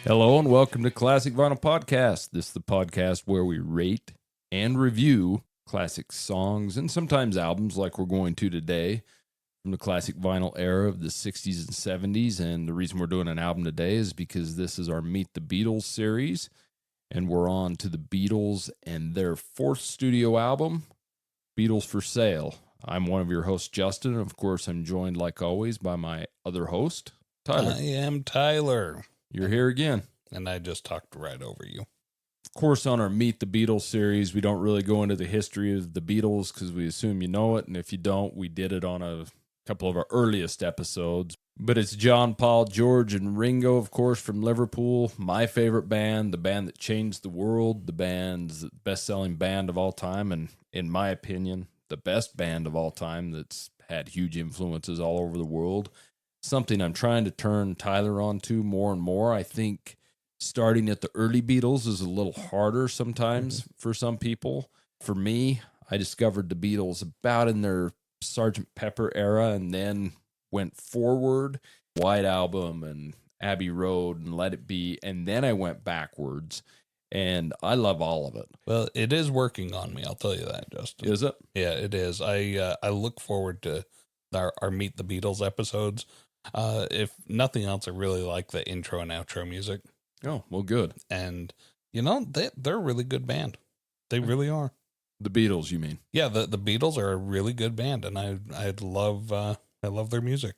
Hello and welcome to Classic Vinyl Podcast. This is the podcast where we rate and review classic songs and sometimes albums like we're going to today from the classic vinyl era of the 60s and 70s. And the reason we're doing an album today is because this is our Meet the Beatles series. And we're on to the Beatles and their fourth studio album, Beatles For Sale. I'm one of your hosts, Justin. And of course, I'm joined like always by my other host, Tyler. I am Tyler. You're here again. And I just talked right over you. Of course, on our Meet the Beatles series, we don't really go into the history of the Beatles because we assume you know it. And if you don't, we did it on a couple of our earliest episodes. But it's John, Paul, George, and Ringo, of course, from Liverpool. My favorite band, the band that changed the world, the band's best-selling band of all time. And in my opinion, the best band of all time that's had huge influences all over the world. Something I'm trying to turn Tyler onto more and more. I think starting at the early Beatles is a little harder sometimes for some people. For me, I discovered the Beatles about in their Sgt. Pepper era and then went forward, White Album and Abbey Road and Let It Be, and then I went backwards, and I love all of it. Well, it is working on me, I'll tell you that, Justin. Is it? Yeah, it is. I look forward to our Meet the Beatles episodes. If nothing else, I really like the intro and outro music. Oh, well, good. And, you know, they're a really good band. They really are. The Beatles, you mean? Yeah, the Beatles are a really good band, and I love their music.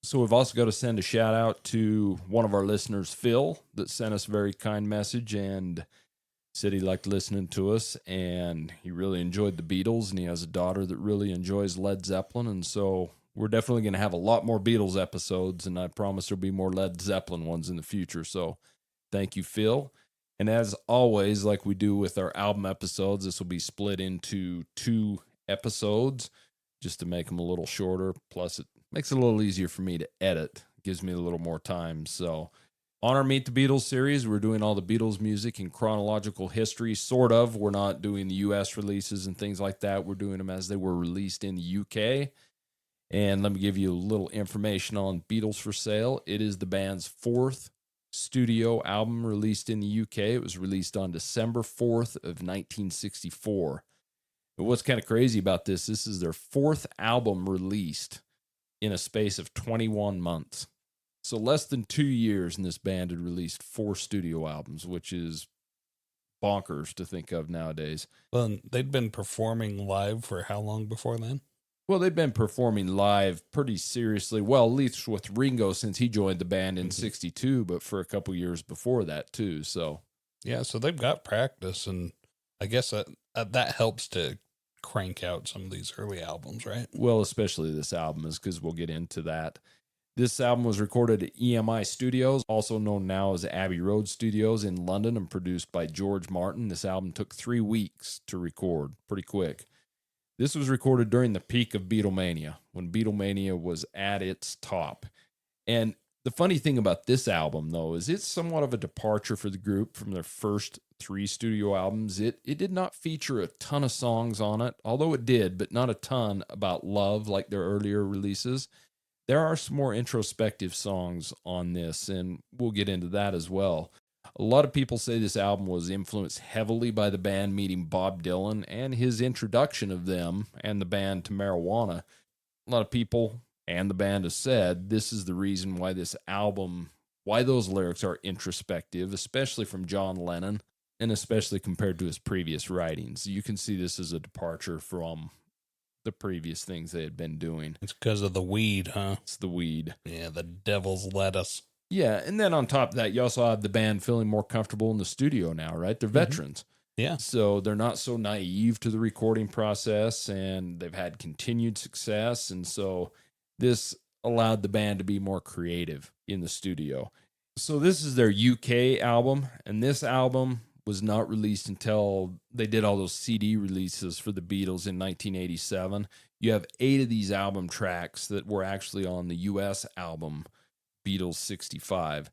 So we've also got to send a shout out to one of our listeners, Phil, that sent us a very kind message and said he liked listening to us, and he really enjoyed the Beatles, and he has a daughter that really enjoys Led Zeppelin, and so we're definitely going to have a lot more Beatles episodes, and I promise there'll be more Led Zeppelin ones in the future. So thank you, Phil. And as always, like we do with our album episodes, this will be split into 2 episodes just to make them a little shorter. Plus, it makes it a little easier for me to edit. It gives me a little more time. So on our Meet the Beatles series, we're doing all the Beatles music in chronological history, sort of. We're not doing the U.S. releases and things like that. We're doing them as they were released in the U.K., and let me give you a little information on Beatles For Sale. It is the band's 4th studio album released in the UK. It was released on December 4th of 1964. But what's kind of crazy about this is their 4th album released in a space of 21 months. So less than 2 years, and this band had released 4 studio albums, which is bonkers to think of nowadays. Well, they'd been performing live for how long before then? Well, they've been performing live pretty seriously. Well, at least with Ringo since he joined the band in 62, but for a couple years before that too. So, yeah, so they've got practice, and I guess that helps to crank out some of these early albums, right? Well, especially this album is because we'll get into that. This album was recorded at EMI Studios, also known now as Abbey Road Studios in London, and produced by George Martin. This album took 3 weeks to record, pretty quick. This was recorded during the peak of Beatlemania, when Beatlemania was at its top. And the funny thing about this album, though, is it's somewhat of a departure for the group from their first 3 studio albums. It did not feature a ton of songs on it, although it did, but not a ton about love like their earlier releases. There are some more introspective songs on this, and we'll get into that as well. A lot of people say this album was influenced heavily by the band meeting Bob Dylan and his introduction of them and the band to marijuana. A lot of people and the band have said this is the reason why this album, why those lyrics are introspective, especially from John Lennon, and especially compared to his previous writings. You can see this as a departure from the previous things they had been doing. It's because of the weed, huh? It's the weed. Yeah, the devil's lettuce. Yeah, and then on top of that, you also have the band feeling more comfortable in the studio now, right? They're veterans. Yeah. So they're not so naive to the recording process, and they've had continued success. And so this allowed the band to be more creative in the studio. So this is their UK album, and this album was not released until they did all those CD releases for the Beatles in 1987. You have 8 of these album tracks that were actually on the US album, Beatles 65.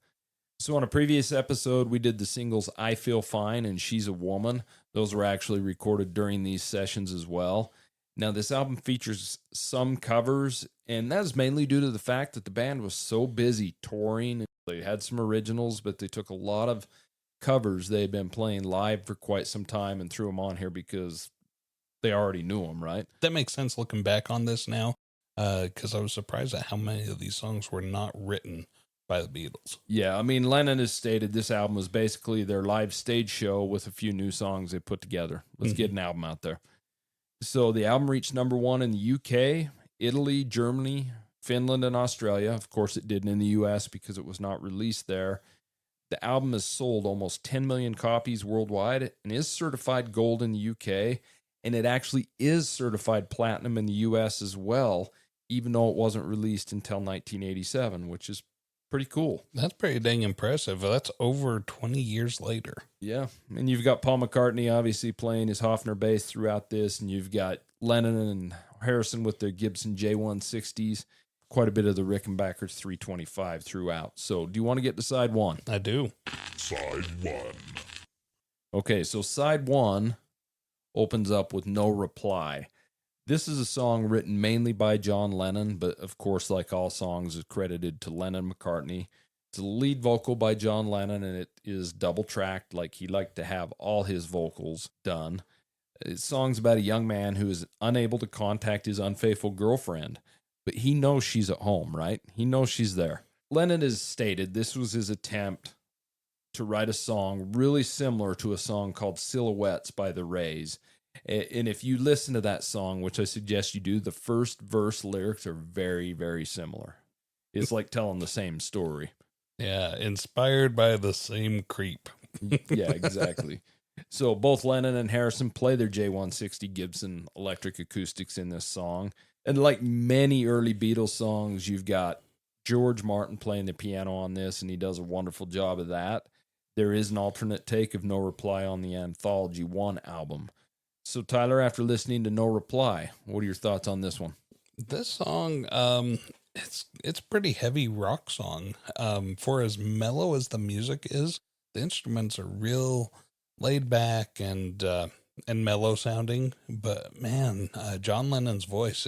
So on a previous episode, we did the singles I Feel Fine and She's a Woman. Those were actually recorded during these sessions as well. Now, this album features some covers, and that is mainly due to the fact that the band was so busy touring They had some originals, but they took a lot of covers they had been playing live for quite some time and threw them on here because they already knew them, right? That makes sense looking back on this now, because I was surprised at how many of these songs were not written by the Beatles. Yeah, I mean, Lennon has stated this album was basically their live stage show with a few new songs they put together. Let's get an album out there. So the album reached number 1 in the UK, Italy, Germany, Finland, and Australia. Of course, it didn't in the US because it was not released there. The album has sold almost 10 million copies worldwide and is certified gold in the UK. And it actually is certified platinum in the US as well, even though it wasn't released until 1987, which is pretty cool. That's pretty dang impressive. That's over 20 years later. Yeah. And you've got Paul McCartney obviously playing his Hofner bass throughout this. And you've got Lennon and Harrison with their Gibson J160s. Quite a bit of the Rickenbacker 325 throughout. So do you want to get to side 1? I do. Side 1. Okay, so side 1 opens up with No Reply. This is a song written mainly by John Lennon, but of course, like all songs, is credited to Lennon-McCartney. It's a lead vocal by John Lennon, and it is double-tracked, like he liked to have all his vocals done. It's songs about a young man who is unable to contact his unfaithful girlfriend, but he knows she's at home, right? He knows she's there. Lennon has stated this was his attempt to write a song really similar to a song called Silhouettes by the Rays. And if you listen to that song, which I suggest you do, the first verse lyrics are very, very similar. It's like telling the same story. Yeah, inspired by the same creep. Yeah, exactly. So both Lennon and Harrison play their J160 Gibson electric acoustics in this song. And like many early Beatles songs, you've got George Martin playing the piano on this, and he does a wonderful job of that. There is an alternate take of No Reply on the Anthology 1 album. So, Tyler, after listening to No Reply, what are your thoughts on this one? This song, it's a pretty heavy rock song. For as mellow as the music is, the instruments are real laid back and mellow sounding. But man, John Lennon's voice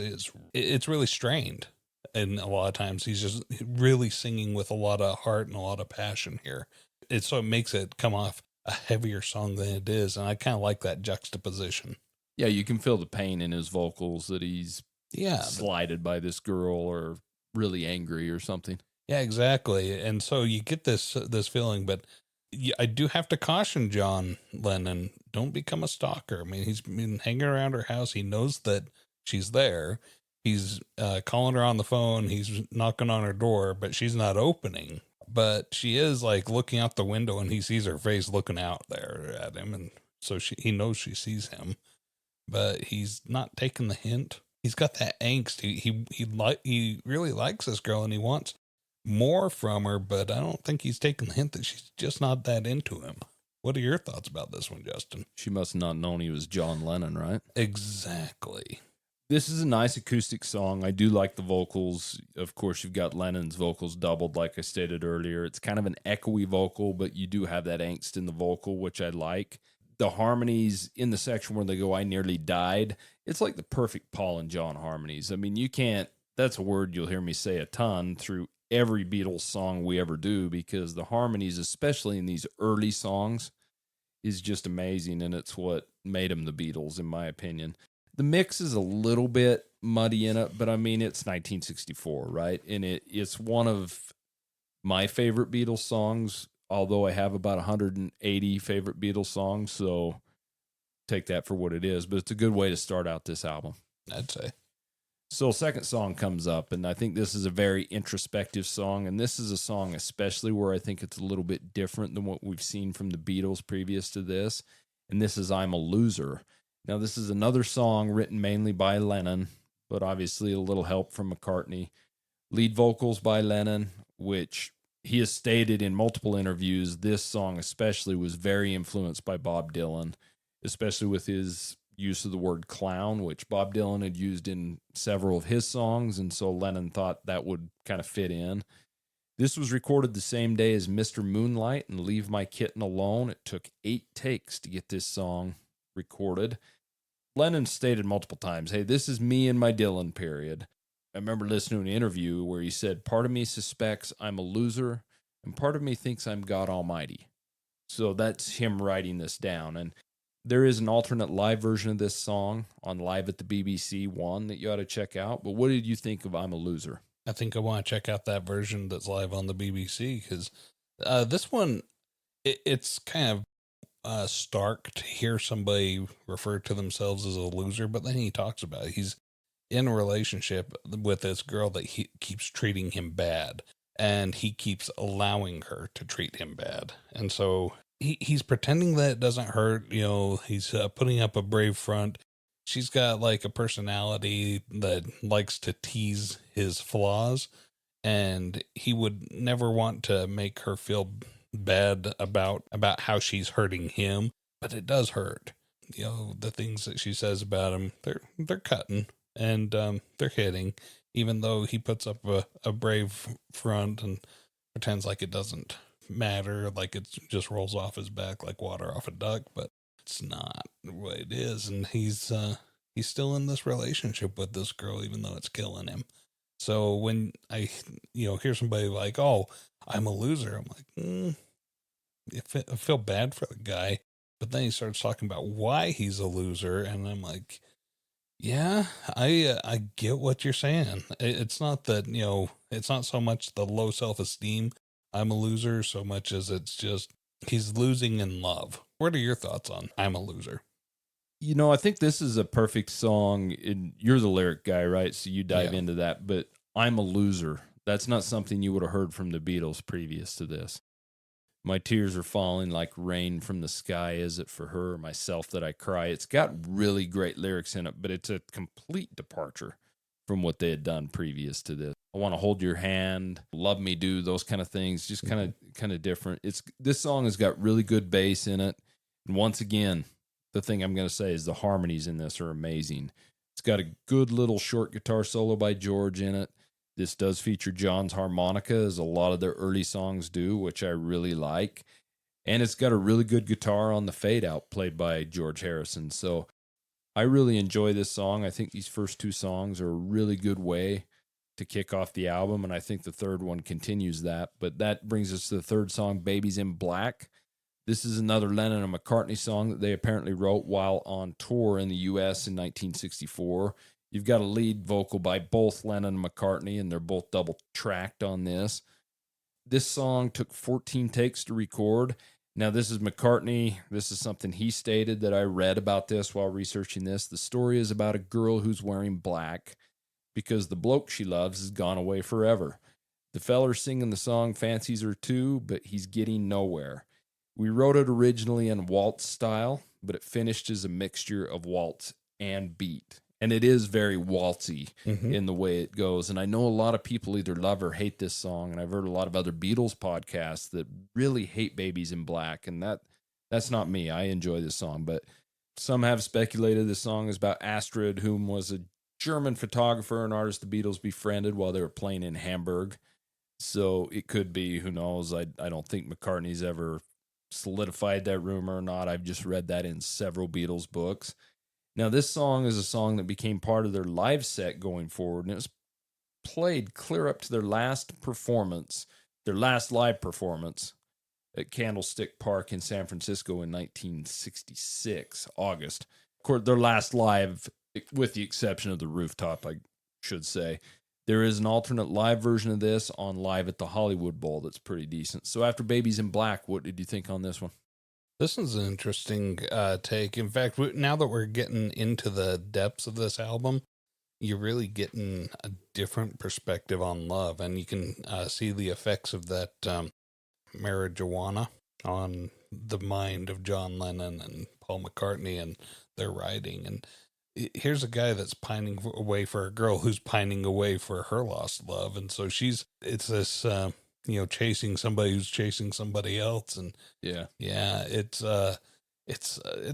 it's really strained, and a lot of times he's just really singing with a lot of heart and a lot of passion here. So it makes it come off a heavier song than it is, and I kind of like that juxtaposition. Yeah, you can feel the pain in his vocals that he's slighted by this girl or really angry or something. Yeah, exactly. And so you get this feeling, but I do have to caution John Lennon, don't become a stalker. I mean, he's been hanging around her house. He knows that she's there. He's calling her on the phone. He's knocking on her door, but she's not opening. But she is like looking out the window, and he sees her face looking out there at him. And so he knows she sees him, but he's not taking the hint. He's got that angst. He really likes this girl, and he wants more from her, but I don't think he's taking the hint that she's just not that into him. What are your thoughts about this one, Justin? She must not known he was John Lennon, right? Exactly. This is a nice acoustic song. I do like the vocals. Of course, you've got Lennon's vocals doubled, like I stated earlier. It's kind of an echoey vocal, but you do have that angst in the vocal, which I like. The harmonies in the section where they go, I nearly died, it's like the perfect Paul and John harmonies. I mean, you can't, that's a word you'll hear me say a ton through every Beatles song we ever do, because the harmonies, especially in these early songs, is just amazing, and it's what made them the Beatles, in my opinion. The mix is a little bit muddy in it, but I mean, it's 1964, right? And it's one of my favorite Beatles songs, although I have about 180 favorite Beatles songs, so take that for what it is. But it's a good way to start out this album, I'd say. So second song comes up, and I think this is a very introspective song, and this is a song especially where I think it's a little bit different than what we've seen from the Beatles previous to this, and this is I'm a Loser. Now, this is another song written mainly by Lennon, but obviously a little help from McCartney. Lead vocals by Lennon, which he has stated in multiple interviews, this song especially was very influenced by Bob Dylan, especially with his use of the word clown, which Bob Dylan had used in several of his songs, and so Lennon thought that would kind of fit in. This was recorded the same day as Mr. Moonlight and Leave My Kitten Alone. It took 8 takes to get this song recorded. Lennon stated multiple times, hey, this is me in my Dylan period. I remember listening to an interview where he said, part of me suspects I'm a loser, and part of me thinks I'm God Almighty. So that's him writing this down. And there is an alternate live version of this song on Live at the BBC One that you ought to check out. But what did you think of I'm a Loser? I think I want to check out that version that's live on the BBC, because this one, it's kind of stark to hear somebody refer to themselves as a loser, but then he talks about it. He's in a relationship with this girl that he keeps treating him bad, and he keeps allowing her to treat him bad. And so he's pretending that it doesn't hurt. You know, he's putting up a brave front. She's got like a personality that likes to tease his flaws, and he would never want to make her feel bad about how she's hurting him, but it does hurt. You know, the things that she says about him, they're cutting, and they're hitting, even though he puts up a brave front and pretends like it doesn't matter, like it just rolls off his back like water off a duck, but it's not what it is. And he's still in this relationship with this girl, even though it's killing him. So when I, hear somebody like, "Oh, I'm a loser," I'm like, I feel bad for the guy. But then he starts talking about why he's a loser, and I'm like, yeah, I get what you're saying. It's not that, it's not so much the low self-esteem, I'm a loser, so much as it's just he's losing in love. What are your thoughts on I'm a Loser? I think this is a perfect song. You're the lyric guy, right? So you dive Yeah. into that. But I'm a Loser. That's not something you would have heard from the Beatles previous to this. My tears are falling like rain from the sky. Is it for her or myself that I cry? It's got really great lyrics in it, but it's a complete departure from what they had done previous to this. I want to hold your hand, love me do, those kind of things. Just kind of different. This song has got really good bass in it. And once again, the thing I'm going to say is the harmonies in this are amazing. It's got a good little short guitar solo by George in it. This does feature John's harmonica, as a lot of their early songs do, which I really like. And it's got a really good guitar on the fade out played by George Harrison. So I really enjoy this song. I think these first two songs are a really good way to kick off the album, and I think the third one continues that. But that brings us to the third song, Babies in Black. This is another Lennon and McCartney song that they apparently wrote while on tour in the U.S. in 1964. You've got a lead vocal by both Lennon and McCartney, and they're both double-tracked on this. This song took 14 takes to record. Now, this is McCartney. This is something he stated that I read about this while researching this. The story is about a girl who's wearing black because the bloke she loves has gone away forever. The feller singing the song fancies her too, but he's getting nowhere. We wrote it originally in waltz style, but it finished as a mixture of waltz and beat. And it is very waltzy in the way it goes. And I know a lot of people either love or hate this song. And I've heard a lot of other Beatles podcasts that really hate Babies in Black. And that's not me. I enjoy this song. But some have speculated this song is about Astrid, whom was a German photographer and artist the Beatles befriended while they were playing in Hamburg. So it could be, who knows? I don't think McCartney's ever solidified that rumor or not. I've just read that in several Beatles books. Now, this song is a song that became part of their live set going forward, and it was played clear up to their last live performance at Candlestick Park in San Francisco in 1966, August. Of course, their last live, with the exception of the rooftop, I should say. There is an alternate live version of this on Live at the Hollywood Bowl that's pretty decent. So after Babies in Black, what did you think on this one? This is an interesting take. In fact, now that we're getting into the depths of this album, you're really getting a different perspective on love, and you can see the effects of that marijuana on the mind of John Lennon and Paul McCartney and their writing. And here's a guy that's pining away for a girl who's pining away for her lost love. And so it's this, chasing somebody who's chasing somebody else. And yeah, it's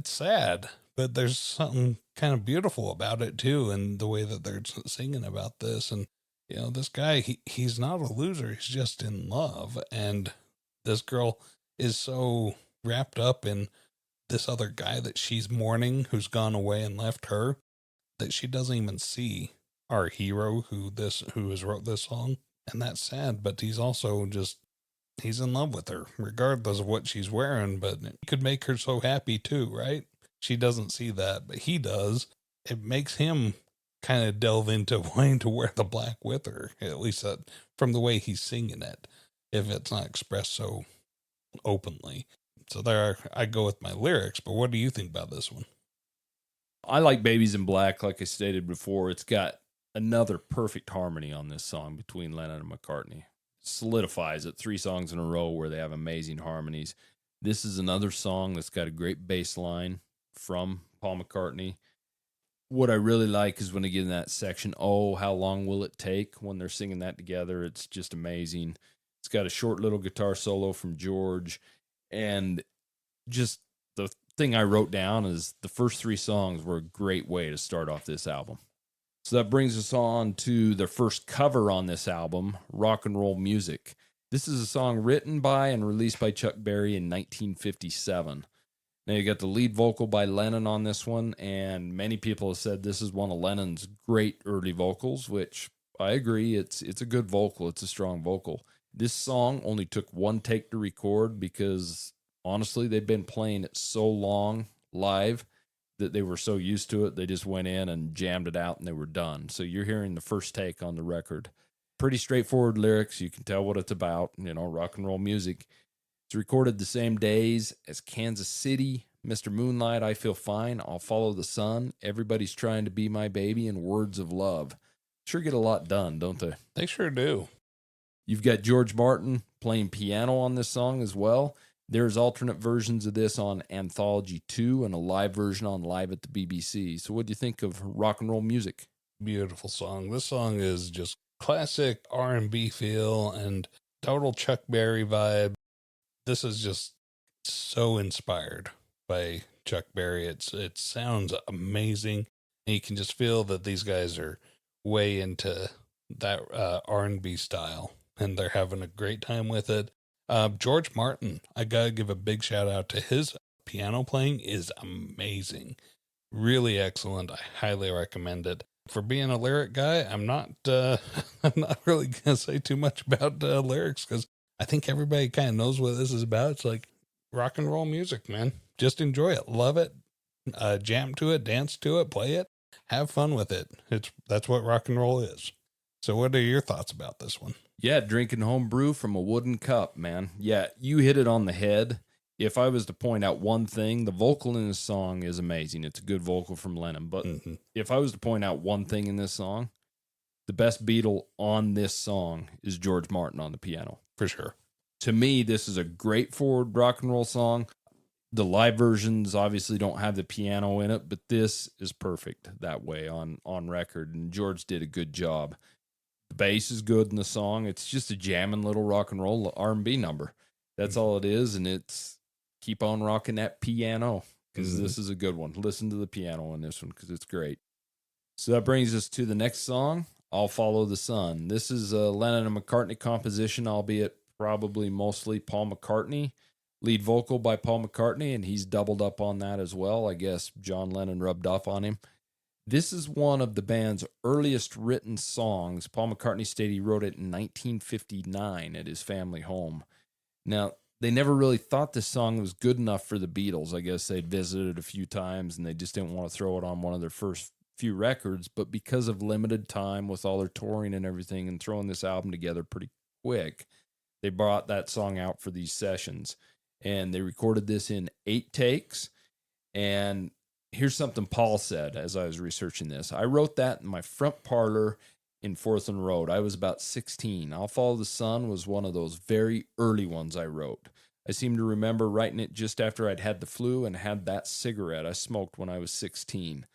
sad, but there's something kind of beautiful about it too. And the way that they're singing about this, and, this guy, he's not a loser. He's just in love. And this girl is so wrapped up in this other guy that she's mourning, who's gone away and left her, that she doesn't even see our hero who has wrote this song. And that's sad, but he's also just he's in love with her, regardless of what she's wearing, but it could make her so happy too, right? She doesn't see that, but he does. It makes him kind of delve into wanting to wear the black with her, at least from the way he's singing it, if it's not expressed so openly. So there, I go with my lyrics, but what do you think about this one? I like Babies in Black, like I stated before. It's got another perfect harmony on this song between Lennon and McCartney. Solidifies it 3 songs in a row where they have amazing harmonies. This is another song that's got a great bass line from Paul McCartney. What I really like is when they get in that section, "Oh, how long will it take?" When they're singing that together, it's just amazing. It's got a short little guitar solo from George, and just the thing I wrote down is the first 3 songs were a great way to start off this album. So that brings us on to the first cover on this album, Rock and Roll Music. This is a song written by and released by Chuck Berry in 1957. Now you got the lead vocal by Lennon on this one, and many people have said this is one of Lennon's great early vocals, which I agree. It's a good vocal. It's a strong vocal. This song only took 1 take to record because honestly, they'd been playing it so long live that they were so used to it, they just went in and jammed it out and they were done. So you're hearing the first take on the record. Pretty straightforward lyrics. You can tell what it's about, rock and roll music. It's recorded the same days as Kansas City, Mr. Moonlight, I Feel Fine, I'll Follow the Sun, Everybody's Trying to Be My Baby, and Words of Love. Sure get a lot done, don't they? They sure do. You've got George Martin playing piano on this song as well. There's alternate versions of this on Anthology 2 and a live version on Live at the BBC. So what do you think of Rock and Roll Music? Beautiful song. This song is just classic R&B feel and total Chuck Berry vibe. This is just so inspired by Chuck Berry. It sounds amazing. And you can just feel that these guys are way into that R&B style, and they're having a great time with it. George Martin, I gotta give a big shout out to his piano playing is amazing. Really excellent. I highly recommend it. For being a lyric guy, I'm not I'm not really gonna say too much about lyrics because I think everybody kind of knows what this is about. It's like rock and roll music, man. Just enjoy it, love it, jam to it, dance to it, play it, have fun with it. That's what rock and roll is. So what are your thoughts about this one? Yeah, drinking home brew from a wooden cup, man. Yeah, you hit it on the head. If I was to point out one thing, the vocal in this song is amazing. It's a good vocal from Lennon. But if I was to point out one thing in this song, the best Beatle on this song is George Martin on the piano. For sure. To me, this is a great forward rock and roll song. The live versions obviously don't have the piano in it, but this is perfect that way on record. And George did a good job. The bass is good in the song. It's just a jamming little rock and roll R&B number. That's all it is, and it's keep on rocking that piano because this is a good one. Listen to the piano on this one because it's great. So that brings us to the next song, I'll Follow the Sun. This is a Lennon and McCartney composition, albeit probably mostly Paul McCartney. Lead vocal by Paul McCartney, and he's doubled up on that as well. I guess John Lennon rubbed off on him. This is one of the band's earliest written songs. Paul McCartney stated he wrote it in 1959 at his family home. Now, they never really thought this song was good enough for the Beatles. I guess they'd visited a few times and they just didn't want to throw it on one of their first few records. But because of limited time with all their touring and everything and throwing this album together pretty quick, they brought that song out for these sessions. And they recorded this in 8 takes. And here's something Paul said as I was researching this. I wrote that in my front parlor in 4th and Road. I was about 16. I'll Follow the Sun was one of those very early ones I wrote. I seem to remember writing it just after I'd had the flu and had that cigarette I smoked when I was 16.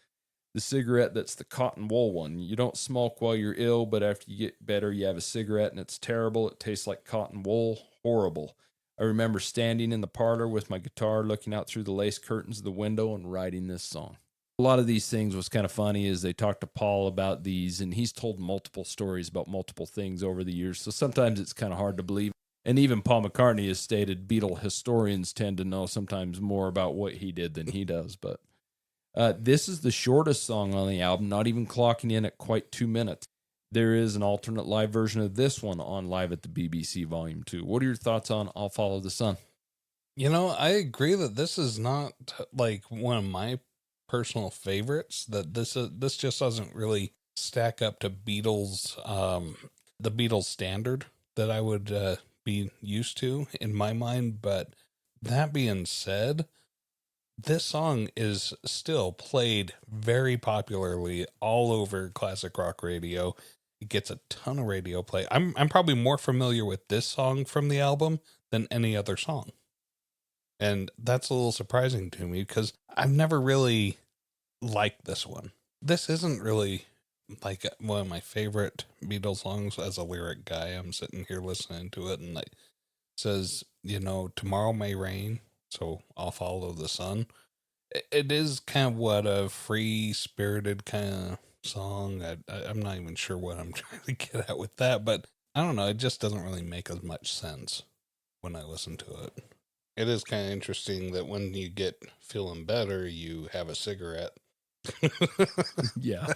The cigarette that's the cotton wool one. You don't smoke while you're ill, but after you get better, you have a cigarette and it's terrible. It tastes like cotton wool. Horrible. I remember standing in the parlor with my guitar, looking out through the lace curtains of the window and writing this song. A lot of these things was kind of funny as they talked to Paul about these, and he's told multiple stories about multiple things over the years, so sometimes it's kind of hard to believe. And even Paul McCartney has stated Beatle historians tend to know sometimes more about what he did than he does. But this is the shortest song on the album, not even clocking in at quite 2 minutes. There is an alternate live version of this one on Live at the BBC Volume 2. What are your thoughts on I'll Follow the Sun? I agree that this is not like one of my personal favorites. That this just doesn't really stack up to the Beatles standard that I would be used to in my mind. But that being said, this song is still played very popularly all over classic rock radio. It gets a ton of radio play. I'm probably more familiar with this song from the album than any other song. And that's a little surprising to me because I've never really liked this one. This isn't really like one of my favorite Beatles songs as a lyric guy. I'm sitting here listening to it and it says, tomorrow may rain, so I'll follow the sun. It is kind of what a free spirited kind of song. I'm not even sure what I'm trying to get at with that, but I don't know. It just doesn't really make as much sense when I listen to it. It is kind of interesting that when you get feeling better, you have a cigarette. Yeah.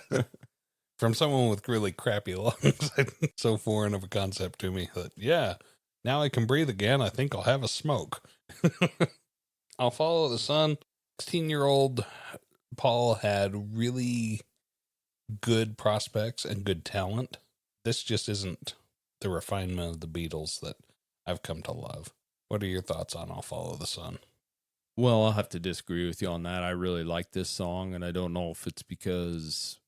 From someone with really crappy lungs. So foreign of a concept to me that, yeah, now I can breathe again. I think I'll have a smoke. I'll Follow the Sun. 16-year-old Paul had really good prospects and good talent. This just isn't the refinement of the Beatles that I've come to love. What are your thoughts on I'll Follow the Sun? Well, I'll have to disagree with you on that. I really like this song, and I don't know if it's because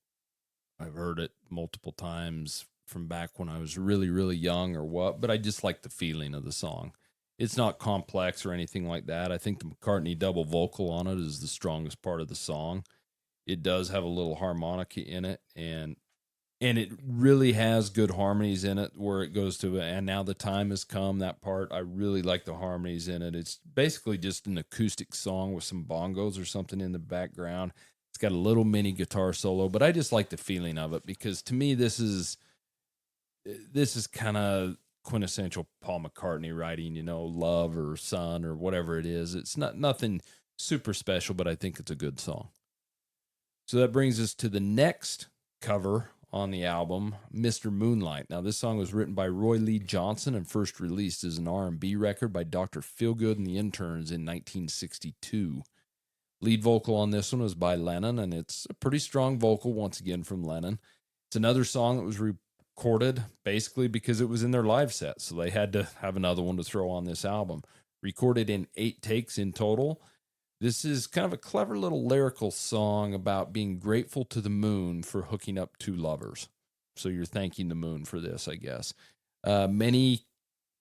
I've heard it multiple times from back when I was really, really young or what, but I just like the feeling of the song. It's not complex or anything like that. I think the McCartney double vocal on it is the strongest part of the song. It does have a little harmonica in it, and it really has good harmonies in it where it goes to and now the time has come. That part, I really like the harmonies in it. It's basically just an acoustic song with some bongos or something in the background. It's got a little mini guitar solo, but I just like the feeling of it because to me this is kind of quintessential Paul McCartney writing, love or sun or whatever it is. It's nothing super special, but I think it's a good song. So that brings us to the next cover on the album, Mr. Moonlight. Now, this song was written by Roy Lee Johnson and first released as an R&B record by Dr. Feelgood and the Interns in 1962. Lead vocal on this one was by Lennon, and it's a pretty strong vocal once again from Lennon. It's another song that was recorded basically because it was in their live set, so they had to have another one to throw on this album. Recorded in 8 takes in total. This is kind of a clever little lyrical song about being grateful to the moon for hooking up two lovers. So you're thanking the moon for this, I guess. Many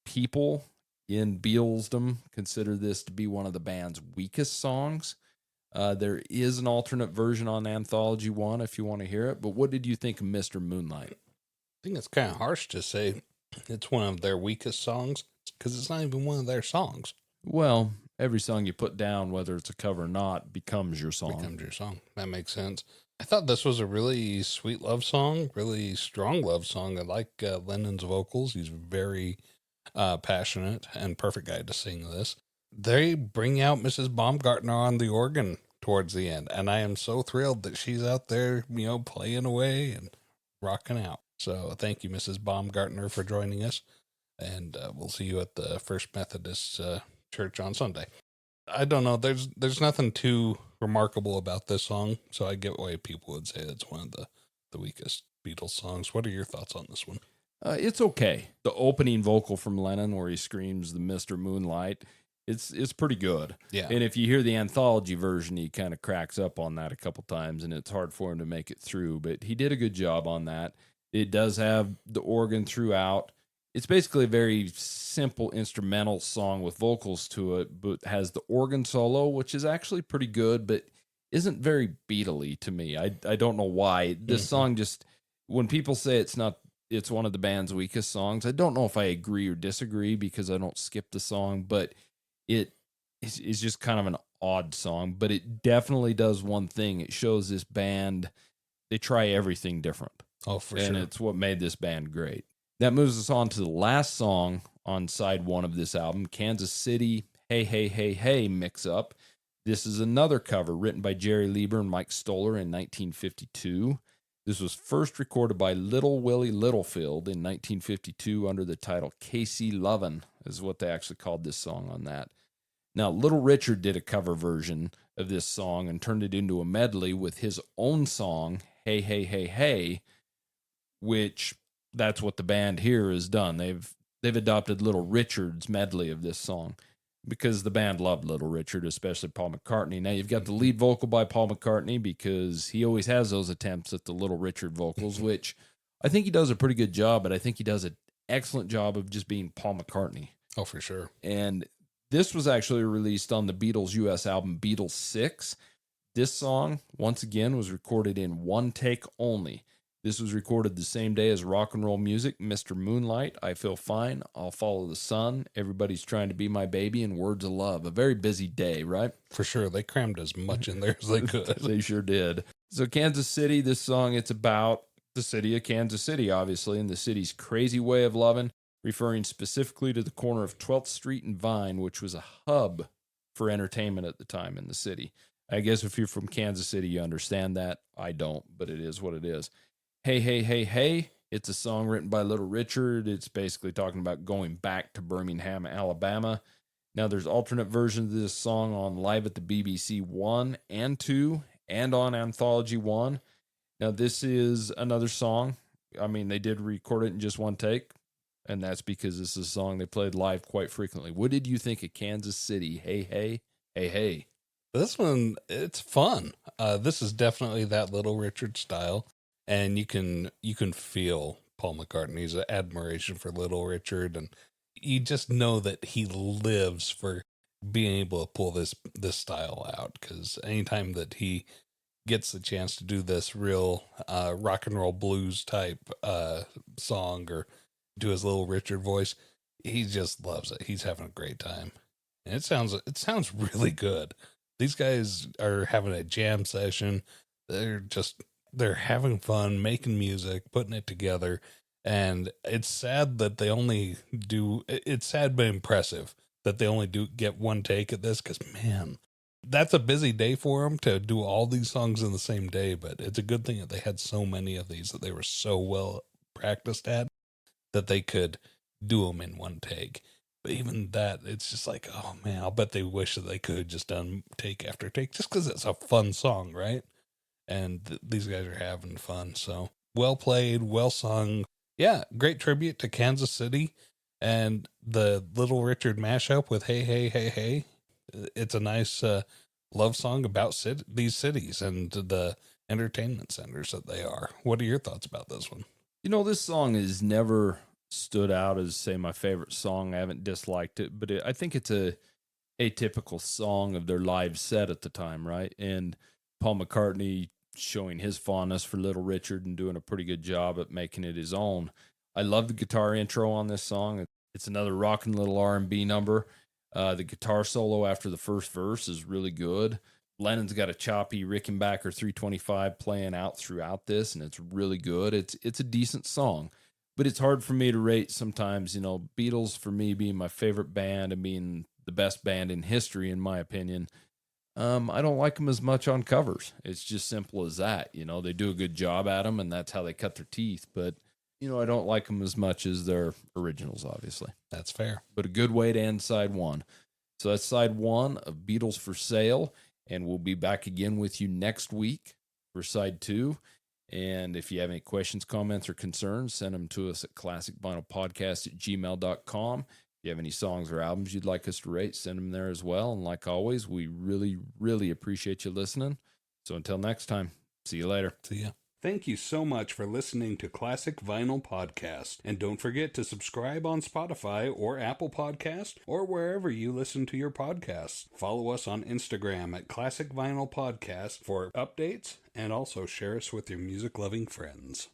people in Beatlesdom consider this to be one of the band's weakest songs. There is an alternate version on Anthology 1 if you want to hear it. But what did you think of Mr. Moonlight? I think it's kind of harsh to say it's one of their weakest songs because it's not even one of their songs. Well, every song you put down, whether it's a cover or not, becomes your song. Becomes your song. That makes sense. I thought this was a really sweet love song, really strong love song. I like Lennon's vocals. He's very passionate and perfect guy to sing this. They bring out Mrs. Baumgartner on the organ towards the end, and I am so thrilled that she's out there, playing away and rocking out. So thank you, Mrs. Baumgartner, for joining us, and we'll see you at the First Methodist Church on Sunday. I don't know. There's nothing too remarkable about this song, so I get why people would say it's one of the weakest Beatles songs. What are your thoughts on this one? It's okay. The opening vocal from Lennon, where he screams the Mr. Moonlight, it's pretty good. Yeah. And if you hear the Anthology version, he kind of cracks up on that a couple times, and it's hard for him to make it through. But he did a good job on that. It does have the organ throughout. It's basically a very simple instrumental song with vocals to it, but has the organ solo, which is actually pretty good, but isn't very Beatle-y to me. I don't know why. This song just, when people say it's one of the band's weakest songs, I don't know if I agree or disagree because I don't skip the song, but it is just kind of an odd song. But it definitely does one thing. It shows this band, they try everything different. Oh, for sure. And it's what made this band great. That moves us on to the last song on side 1 of this album, Kansas City, Hey, Hey, Hey, Hey Mix Up. This is another cover written by Jerry Lieber and Mike Stoller in 1952. This was first recorded by Little Willie Littlefield in 1952 under the title Casey Lovin', is what they actually called this song on that. Now, Little Richard did a cover version of this song and turned it into a medley with his own song, Hey, Hey, Hey, Hey, which that's what the band here has done. They've adopted Little Richard's medley of this song because the band loved Little Richard, especially Paul McCartney. Now, you've got the lead vocal by Paul McCartney because he always has those attempts at the Little Richard vocals, which I think he does a pretty good job, but I think he does an excellent job of just being Paul McCartney. Oh, for sure. And this was actually released on the Beatles' U.S. album Beatles 6. This song, once again, was recorded in one take only. This was recorded the same day as Rock and Roll Music, Mr. Moonlight, I Feel Fine, I'll Follow the Sun, Everybody's Trying to Be My Baby, and Words of Love. A very busy day, right? For sure. They crammed as much in there as they could. They sure did. So Kansas City, this song, it's about the city of Kansas City, obviously, and the city's crazy way of loving, referring specifically to the corner of 12th Street and Vine, which was a hub for entertainment at the time in the city. I guess if you're from Kansas City, you understand that. I don't, but it is what it is. Hey, Hey, Hey, Hey. It's a song written by Little Richard. It's basically talking about going back to Birmingham, Alabama. Now, there's alternate versions of this song on Live at the BBC 1 and 2 and on Anthology 1. Now, this is another song. I mean, they did record it in just one take, and that's because this is a song they played live quite frequently. What did you think of Kansas City? Hey, hey, hey, hey. This one, it's fun. This is definitely that Little Richard style. And you can feel Paul McCartney's admiration for Little Richard, and you just know that he lives for being able to pull this style out. Because anytime that he gets the chance to do this real rock and roll blues type song or do his Little Richard voice, he just loves it. He's having a great time, and it sounds really good. These guys are having a jam session. They're having fun, making music, putting it together. And it's sad that it's sad but impressive that they only get one take at this. Because, man, that's a busy day for them to do all these songs in the same day. But it's a good thing that they had so many of these that they were so well practiced at that they could do them in one take. But even that, it's just like, oh, man, I'll bet they wish that they could have just done take after take just because it's a fun song, right? And these guys are having fun. So well played, well sung. Yeah, great tribute to Kansas City and the Little Richard mashup with Hey, Hey, Hey, Hey. It's a nice love song about these cities and the entertainment centers that they are. What are your thoughts about this one? You know, this song has never stood out as, say, my favorite song. I haven't disliked it, but I think it's a atypical song of their live set at the time, right? And Paul McCartney showing his fondness for Little Richard and doing a pretty good job at making it his own. I love the guitar intro on this song. It's another rockin' little R&B number. The guitar solo after the first verse is really good. Lennon's got a choppy Rickenbacker 325 playing out throughout this, and it's really good. It's a decent song, but it's hard for me to rate sometimes. You know, Beatles, for me, being my favorite band and being the best band in history, in my opinion, I don't like them as much on covers. It's just simple as that. You know, they do a good job at them, and that's how they cut their teeth. But, you know, I don't like them as much as their originals, obviously. That's fair. But a good way to end side one. So that's side one of Beatles for Sale, and we'll be back again with you next week for side two. And if you have any questions, comments, or concerns, send them to us at classicvinylpodcast@gmail.com. If you have any songs or albums you'd like us to rate, send them there as well. And like always, we really, really appreciate you listening. So until next time, see you later. See ya. Thank you so much for listening to Classic Vinyl Podcast. And don't forget to subscribe on Spotify or Apple Podcast or wherever you listen to your podcasts. Follow us on Instagram at Classic Vinyl Podcast for updates, and also share us with your music-loving friends.